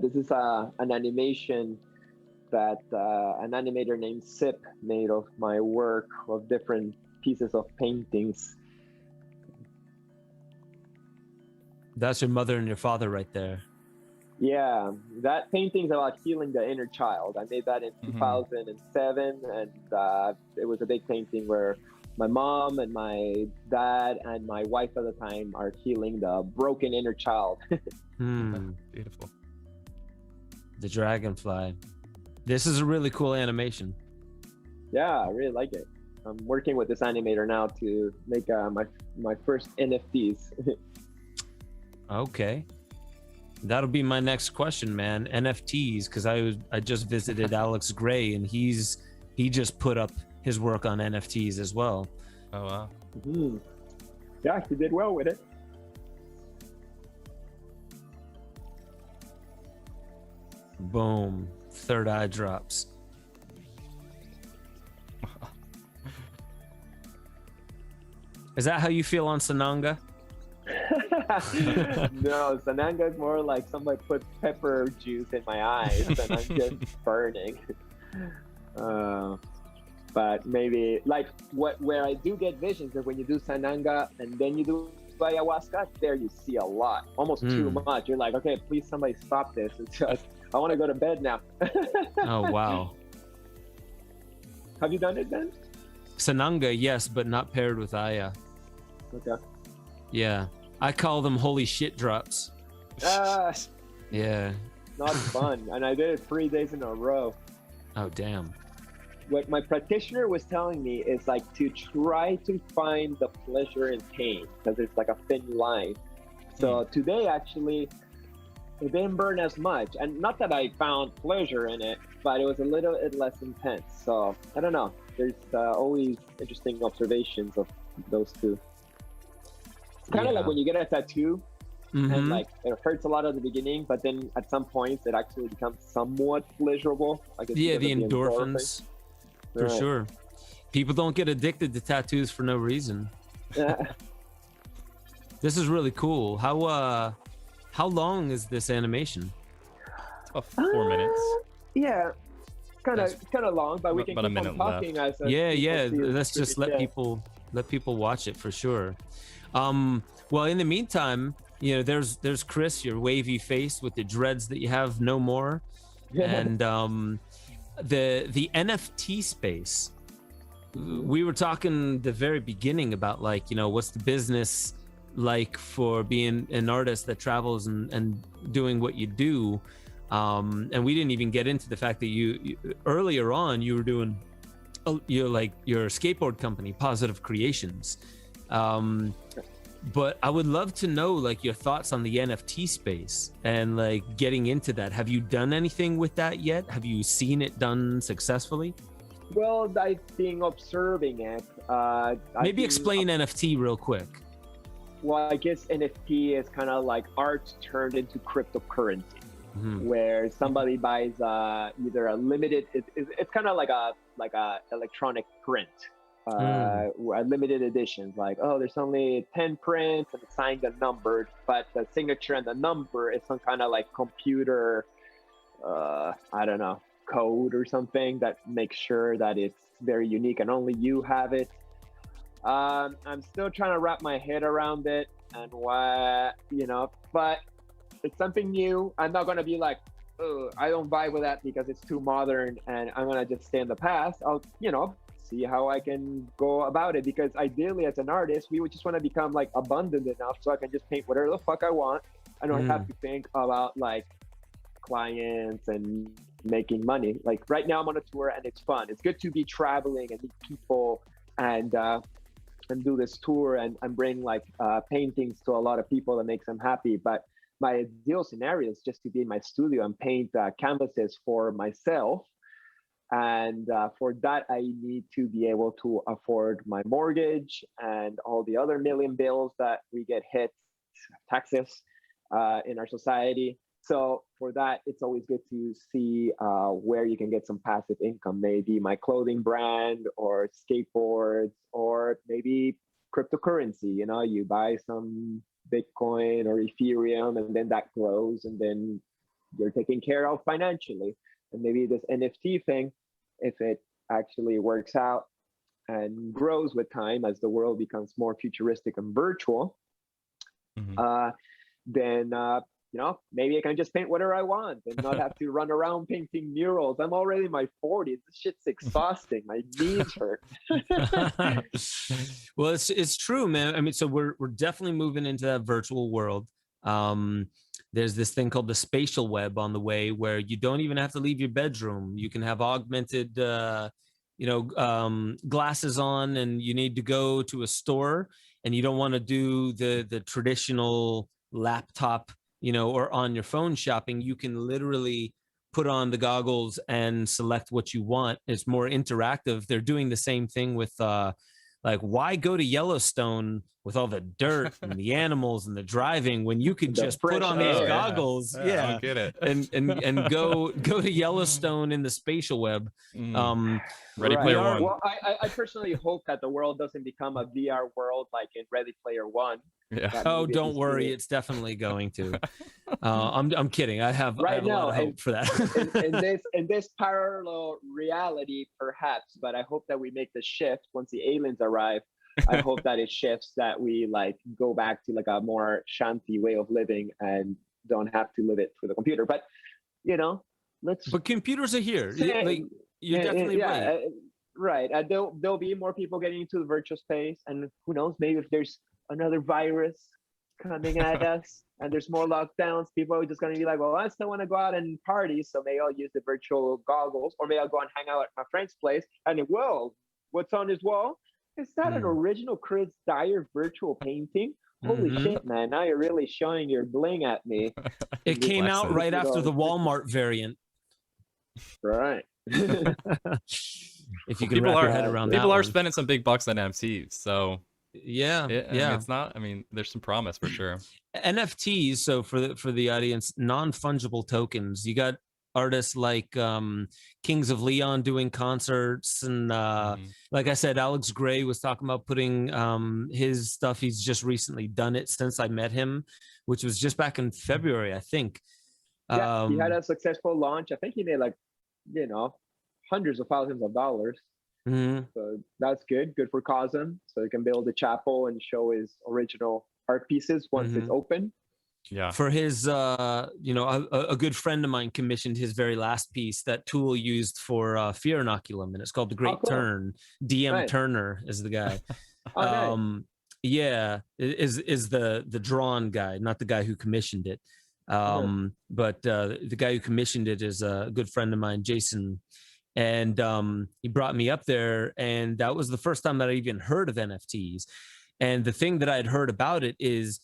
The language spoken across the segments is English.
This is an animation that an animator named Sip made of my work of different pieces of paintings. That's your mother and your father right there. Yeah, that painting's about healing the inner child. I made that in 2007, and it was a big painting where my mom and my dad and my wife at the time are healing the broken inner child. Beautiful. The dragonfly. This is a really cool animation. Yeah, I really like it. I'm working with this animator now to make my first NFTs. Okay. That'll be my next question, man. NFTs, because I just visited Alex Gray, and he just put up his work on NFTs as well. Oh wow. Yeah, he did well with it. Boom. Third eye drops. Is that how you feel on Sananga? No, Sananga is more like somebody put pepper juice in my eyes and I'm just burning. But maybe like where I do get visions is when you do Sananga and then you do ayahuasca. There you see a lot, almost too much. You're like, okay, please somebody stop this. It's just I want to go to bed now. Oh wow. Have you done it then? Sananga, yes, but not paired with Aya. Okay. Yeah. I call them holy shit drops. Yeah. Not fun. And I did it 3 days in a row. Oh, damn. What my practitioner was telling me is like to try to find the pleasure in pain because it's like a thin line. So today, actually, it didn't burn as much. And not that I found pleasure in it, but it was a little bit less intense. So I don't know. There's always interesting observations of those two. It's kind of like when you get a tattoo and like it hurts a lot at the beginning, but then at some points it actually becomes somewhat pleasurable. I guess the endorphins. For sure. People don't get addicted to tattoos for no reason. This is really cool. How long is this animation? About 4 minutes. Yeah. Kind of long, but we can keep on talking as let's just let people watch it for sure. Well, in the meantime, you know, there's Chris, your wavy face with the dreads that you have no more, and the NFT space. We were talking the very beginning about like, you know, what's the business like for being an artist that travels and doing what you do, and we didn't even get into the fact that you earlier on you were doing your skateboard company, Positive Creations. But I would love to know like your thoughts on the NFT space and like getting into that. Have you done anything with that yet? Have you seen it done successfully? Well, I've been observing it. Maybe explain NFT real quick. Well, I guess NFT is kind of like art turned into cryptocurrency, where somebody buys either a limited. It's kind of like a electronic print. Limited editions, like, oh, there's only 10 prints and it's signed and numbered, but the signature and the number is some kind of like computer, I don't know, code or something that makes sure that it's very unique and only you have it. I'm still trying to wrap my head around it and what, you know, but it's something new. I'm not going to be like, oh, I don't vibe with that because it's too modern and I'm going to just stay in the past. I'll, you know, see how I can go about it, because ideally as an artist we would just want to become like abundant enough so I can just paint whatever the fuck I want. I don't have to think about like clients and making money. Like right now I'm on a tour and it's fun. It's good to be traveling and meet people and do this tour and bring like paintings to a lot of people that makes them happy. But my ideal scenario is just to be in my studio and paint canvases for myself. And for that, I need to be able to afford my mortgage and all the other million bills that we get hit, taxes in our society. So for that, it's always good to see where you can get some passive income, maybe my clothing brand or skateboards or maybe cryptocurrency. You know, you buy some Bitcoin or Ethereum and then that grows and then you're taken care of financially. And maybe this NFT thing, if it actually works out and grows with time as the world becomes more futuristic and virtual, then maybe I can just paint whatever I want and not have to run around painting murals. I'm already in my 40s. This shit's exhausting. My knees hurt. Well, it's true, man. I mean, so we're definitely moving into that virtual world. There's this thing called the spatial web on the way, where you don't even have to leave your bedroom. You can have augmented glasses on, and you need to go to a store and you don't want to do the traditional laptop, or on your phone shopping. You can literally put on the goggles and select what you want. It's more interactive. They're doing the same thing with why go to Yellowstone with all the dirt and the animals and the driving when you could just put on these goggles, I get it. and go to Yellowstone in the spatial web. Ready Player One. Well, I personally hope that the world doesn't become a VR world like in Ready Player One. Yeah. Oh, don't worry, it's definitely going to. I'm kidding. I have a lot of hope for that. in this parallel reality, perhaps, but I hope that we make the shift once the aliens arrive. I hope that it shifts, that we go back to a more shanty way of living and don't have to live it through the computer. But But computers are here. You're definitely right. Right. There'll be more people getting into the virtual space, and who knows, maybe if there's another virus coming at us and there's more lockdowns, people are just going to be like, well, I still want to go out and party, so maybe I'll use the virtual goggles, or maybe I'll go and hang out at my friend's place, and whoa, what's on his wall? Is that an original Chris Dyer virtual painting? Holy shit, man. Now you're really showing your bling at me. It came out right after the Walmart variant. Right. If you can wrap your head around that. People are spending some big bucks on NFTs, so yeah. It's not, there's some promise for sure. NFTs, so for the audience, non-fungible tokens. You got artists like Kings of Leon doing concerts, and like I said, Alex Gray was talking about putting his stuff. He's just recently done it since I met him, which was just back in February, I think. Yeah, he had a successful launch. I think he made hundreds of thousands of dollars. So that's good for Cosm. So he can build a chapel and show his original art pieces once it's open. Yeah. For his, a good friend of mine commissioned his very last piece that Tool used for Fear Inoculum, and it's called The Great Turn. DM Turner is the guy. Yeah, is the drawn guy, not the guy who commissioned it. But the guy who commissioned it is a good friend of mine, Jason. And he brought me up there, and that was the first time that I even heard of NFTs. And the thing that I had heard about it is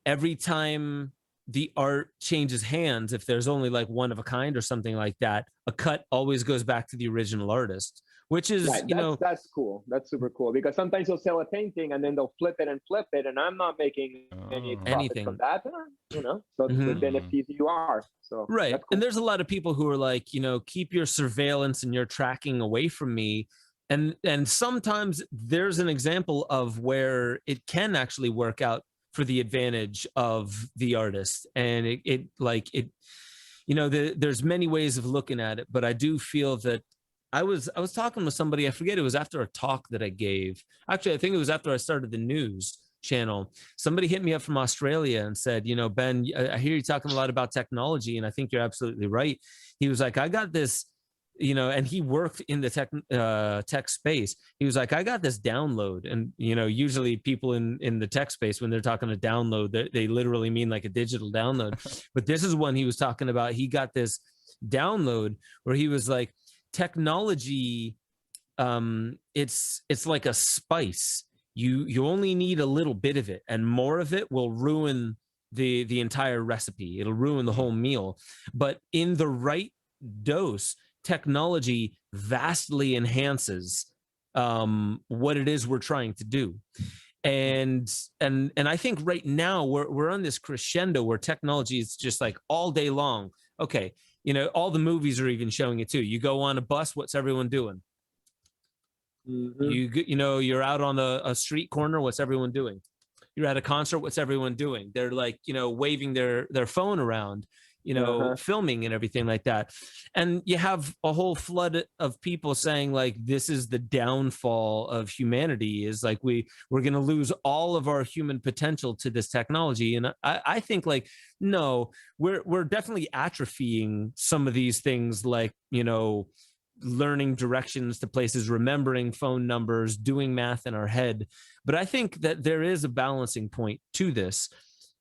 every time the art changes hands, if there's only one of a kind or something like that, a cut always goes back to the original artist, which is, that's cool. That's super cool, because sometimes they'll sell a painting and then they'll flip it, and I'm not making anything from that, so the NFTs you are. So right. Cool. And there's a lot of people who are like, keep your surveillance and your tracking away from me. And sometimes there's an example of where it can actually work out for the advantage of the artist. And there's many ways of looking at it, but I do feel that I was talking with somebody, I forget, it was after a talk that I gave. Actually, I think it was after I started the news channel. Somebody hit me up from Australia and said, Ben, I hear you talking a lot about technology, and I think you're absolutely right. He was like, I got this, and he worked in the tech space. He was like, I got this download. And, usually people in the tech space, when they're talking to download, they literally mean like a digital download. But this is one he was talking about. He got this download where he was like, technology, it's like a spice. You only need a little bit of it, and more of it will ruin the entire recipe. It'll ruin the whole meal. But in the right dose, technology vastly enhances what it is we're trying to do. And I think right now we're on this crescendo where technology is just like all day long. Okay, all the movies are even showing it too. You go on a bus, what's everyone doing? You're out on a street corner, what's everyone doing? You're at a concert, what's everyone doing? They're like, waving their phone around. filming and everything like that. And you have a whole flood of people saying like, this is the downfall of humanity, is like we're going to lose all of our human potential to this technology. And I think like, no, we're definitely atrophying some of these things, like, learning directions to places, remembering phone numbers, doing math in our head. But I think that there is a balancing point to this.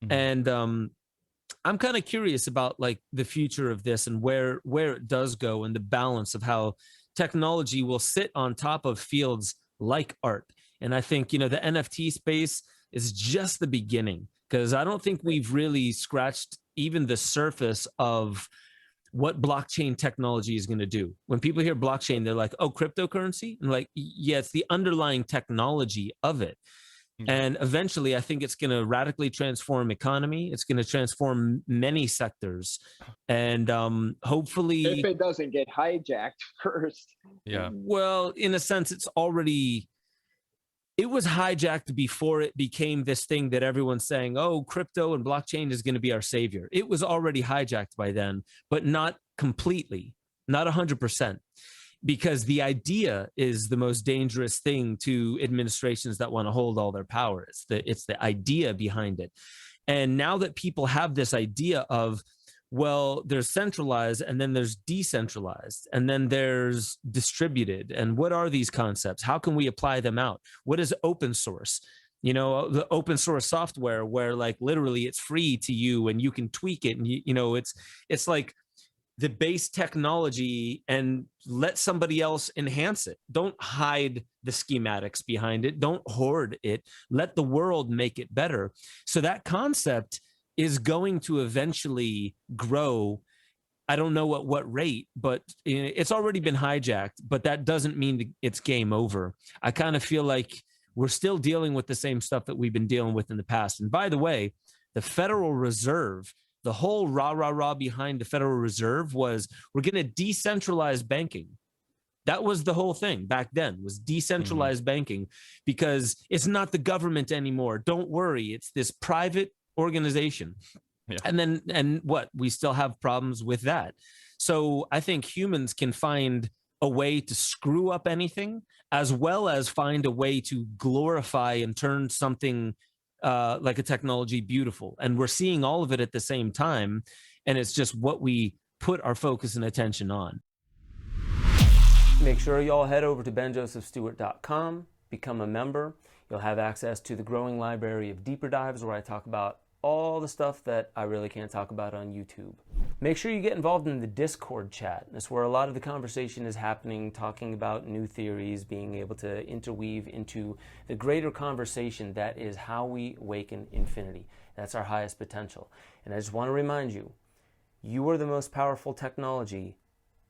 And I'm kind of curious about like the future of this and where it does go, and the balance of how technology will sit on top of fields like art. And I think, the NFT space is just the beginning, because I don't think we've really scratched even the surface of what blockchain technology is going to do. When people hear blockchain, they're like, oh, cryptocurrency? And like, yeah, it's the underlying technology of it. And eventually, I think it's going to radically transform economy. It's going to transform many sectors. And hopefully... if it doesn't get hijacked first. Yeah. Well, in a sense, it was hijacked before it became this thing that everyone's saying, oh, crypto and blockchain is going to be our savior. It was already hijacked by then, but not completely, not 100%. Because the idea is the most dangerous thing to administrations that want to hold all their power. It's the idea behind it. And now that people have this idea of, well, there's centralized and then there's decentralized and then there's distributed. And what are these concepts? How can we apply them out? What is open source? The open source software where like literally it's free to you and you can tweak it. And, it's like the base technology and let somebody else enhance it. Don't hide the schematics behind it. Don't hoard it. Let the world make it better. So that concept is going to eventually grow. I don't know at what rate, but it's already been hijacked, but that doesn't mean it's game over. I kind of feel like we're still dealing with the same stuff that we've been dealing with in the past. And by the way, the Federal Reserve, the whole rah behind the Federal Reserve was, we're going to decentralize banking. That was the whole thing back then, was decentralized banking, because it's not the government anymore. Don't worry. It's this private organization. Yeah. And what? We still have problems with that. So I think humans can find a way to screw up anything, as well as find a way to glorify and turn something like a technology beautiful. And we're seeing all of it at the same time. And it's just what we put our focus and attention on. Make sure y'all head over to benjosephstewart.com, become a member. You'll have access to the growing library of deeper dives where I talk about all the stuff that I really can't talk about on YouTube. Make sure you get involved in the Discord chat. That's where a lot of the conversation is happening, talking about new theories, being able to interweave into the greater conversation that is how we awaken infinity. That's our highest potential. And I just want to remind you, you are the most powerful technology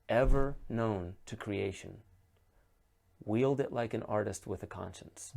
ever known to creation. Wield it like an artist with a conscience.